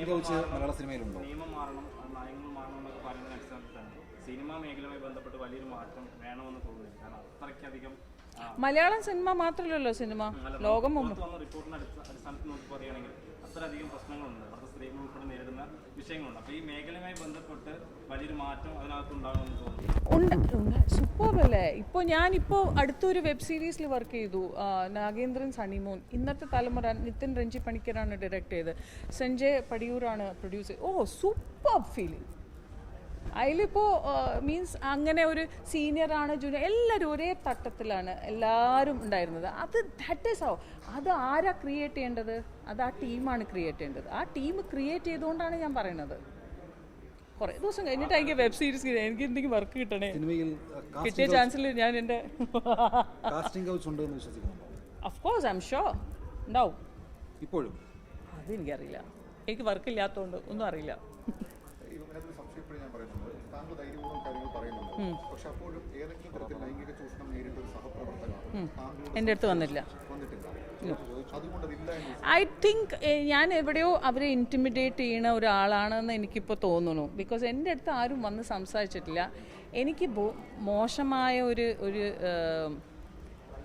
മലയാള സിനിമയിലുണ്ടോ? നിയമം മാറണം, നയങ്ങൾ മാറണം എന്നൊക്കെ പറയുന്ന അടിസ്ഥാനത്തിലാണ് സിനിമാ മേഖലയുമായി ബന്ധപ്പെട്ട് വലിയൊരു മാറ്റം വേണമെന്ന് തോന്നുന്നില്ല. കാരണം അത്രയ്ക്കധികം മലയാളം സിനിമ മാത്രമല്ലല്ലോ, സിനിമ ലോകം റിപ്പോർട്ടിന്റെ അടിസ്ഥാനത്തിൽ നോക്കി പറയുകയാണെങ്കിൽ അത്രയധികം പ്രശ്നങ്ങളുണ്ട്. അവിടുത്തെ സ്ത്രീകൾ ഉൾപ്പെടെ നേരിടുന്ന വിഷയങ്ങളുണ്ട്. അപ്പോൾ ഈ മേഖലയുമായി ബന്ധപ്പെട്ട് വലിയൊരു മാറ്റം അതിനകത്ത് ഉണ്ടാകുമെന്ന് തോന്നുന്നു. സൂപ്പറല്ലേ. ഞാനിപ്പോൾ അടുത്തൊരു വെബ് സീരീസിൽ വർക്ക് ചെയ്തു, നാഗേന്ദ്രൻ സണിമോൻ. ഇന്നത്തെ തലമുറ, നിതിൻ രഞ്ജി പണിക്കരാണ് ഡയറക്റ്റ് ചെയ്തത്, സഞ്ജയ് പടിയൂരാണ് പ്രൊഡ്യൂസ് ചെയ്തത്. Super feeling. അതിലിപ്പോൾ മീൻസ് അങ്ങനെ ഒരു സീനിയറാണ്, ജൂനിയർ, എല്ലാവരും ഒരേ തട്ടത്തിലാണ് എല്ലാവരും ഉണ്ടായിരുന്നത്. That is how. അത് ആരാ ക്രിയേറ്റ് ചെയ്യേണ്ടത്? അത് ആ ടീമാണ് ക്രിയേറ്റ് ചെയ്യേണ്ടത്. ആ ടീം ക്രിയേറ്റ് ചെയ്തുകൊണ്ടാണ് ഞാൻ പറയുന്നത്. കുറേ ദിവസം കഴിഞ്ഞിട്ട് എനിക്ക് വെബ് സീരീസ് എനിക്ക് എന്തെങ്കിലും വർക്ക് കിട്ടണേ. കിട്ടിയ ചാൻസിൽ ഞാൻ എൻ്റെ of course I am sure ഉണ്ടാവും. ഇപ്പോഴും അതെനിക്കറിയില്ല, എനിക്ക് വർക്കില്ലാത്തതുകൊണ്ട് ഒന്നും അറിയില്ല. എൻ്റെ അടുത്ത് വന്നില്ല. ഐ തിങ്ക് ഞാൻ എവിടെയോ അവരെ ഇൻറ്റിമിഡേറ്റ് ചെയ്യുന്ന ഒരാളാണെന്ന് എനിക്കിപ്പോൾ തോന്നുന്നു. ബിക്കോസ് എൻ്റെ അടുത്ത് ആരും വന്ന് സംസാരിച്ചിട്ടില്ല. എനിക്ക് മോശമായ ഒരു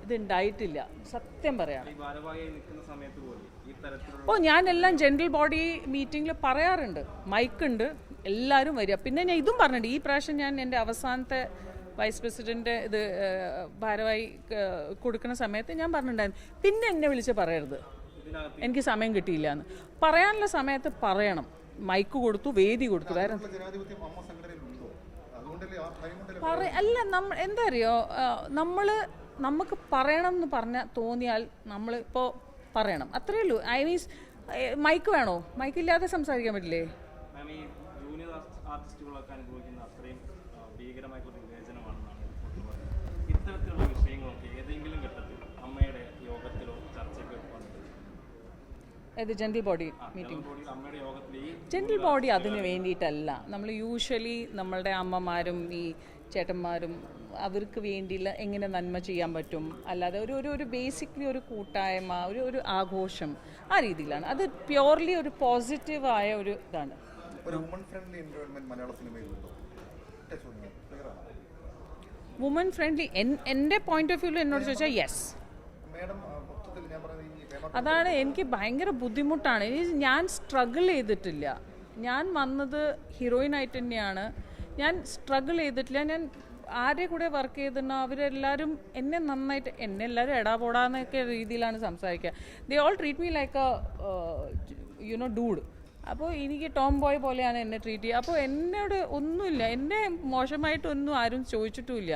ഇതുണ്ടായിട്ടില്ല, സത്യം പറയാം. ഞാനെല്ലാം ജനറൽ ബോഡി മീറ്റിങ്ങിൽ പറയാറുണ്ട്, മൈക്കുണ്ട്, എല്ലാവരും വരിക. പിന്നെ ഞാൻ ഇതും പറഞ്ഞിട്ടുണ്ട്, ഈ പ്രാവശ്യം ഞാൻ എൻ്റെ അവസാനത്തെ വൈസ് പ്രസിഡന്റ് ഇത് ഭാരവാഹി കൊടുക്കുന്ന സമയത്ത് ഞാൻ പറഞ്ഞിട്ടുണ്ടായിരുന്നു, പിന്നെ എന്നെ വിളിച്ച് പറയരുത് എനിക്ക് സമയം കിട്ടിയില്ല എന്ന്. പറയാനുള്ള സമയത്ത് പറയണം. മൈക്ക് കൊടുത്തു, വേദി കൊടുത്തു. വേറെ അല്ല, എന്താ അറിയോ, നമുക്ക് പറയണം എന്ന് തോന്നിയാൽ നമ്മളിപ്പോൾ പറയണം, അത്രയേ ഉള്ളൂ. ഐ മീൻസ് മൈക്ക് വേണോ? മൈക്കില്ലാതെ സംസാരിക്കാൻ പറ്റില്ലേ? ഇത്തരത്തിലുള്ള വിഷയങ്ങളൊക്കെ ഏതെങ്കിലും ഘട്ടത്തിൽ അമ്മയുടെ യോഗത്തിലോ ചർച്ചയ്ക്കോ general body meeting, general body അതിന് വേണ്ടിയിട്ടല്ല. നമ്മൾ യൂഷ്വലി നമ്മളുടെ അമ്മമാരും ഈ ചേട്ടന്മാരും അവർക്ക് വേണ്ടിയുള്ള എങ്ങനെ നന്മ ചെയ്യാൻ പറ്റും, അല്ലാതെ ഒരു ബേസിക്കലി ഒരു കൂട്ടായ്മ, ഒരു ആഘോഷം, ആ രീതിയിലാണ്. അത് പ്യോർലി ഒരു പോസിറ്റീവായ ഒരു ഇതാണ്. വുമൻ ഫ്രണ്ട്ലി എൻ്റെ പോയിന്റ് ഓഫ് വ്യൂവിൽ എന്നോട് ചോദിച്ചാൽ യെസ്. അതാണ് എനിക്ക് ഭയങ്കര ബുദ്ധിമുട്ടാണ്. ഞാൻ സ്ട്രഗിൾ ചെയ്തിട്ടില്ല. ഞാൻ വന്നത് ഹീറോയിനായിട്ട് തന്നെയാണ്. ഞാൻ സ്ട്രഗിൾ ചെയ്തിട്ടില്ല. ഞാൻ ആരുടെ കൂടെ വർക്ക് ചെയ്തിരുന്നോ അവരെല്ലാവരും എന്നെ നന്നായിട്ട്, എല്ലാവരും എടാപോടാന്നൊക്കെ രീതിയിലാണ് സംസാരിക്കുക. They all treat me like A dude. അപ്പോൾ എനിക്ക് ടോം ബോയ് പോലെയാണ് എന്നെ ട്രീറ്റ് ചെയ്യുക. അപ്പോൾ എന്നോട് ഒന്നുമില്ല, എന്നെ മോശമായിട്ടൊന്നും ആരും ചോദിച്ചിട്ടുമില്ല.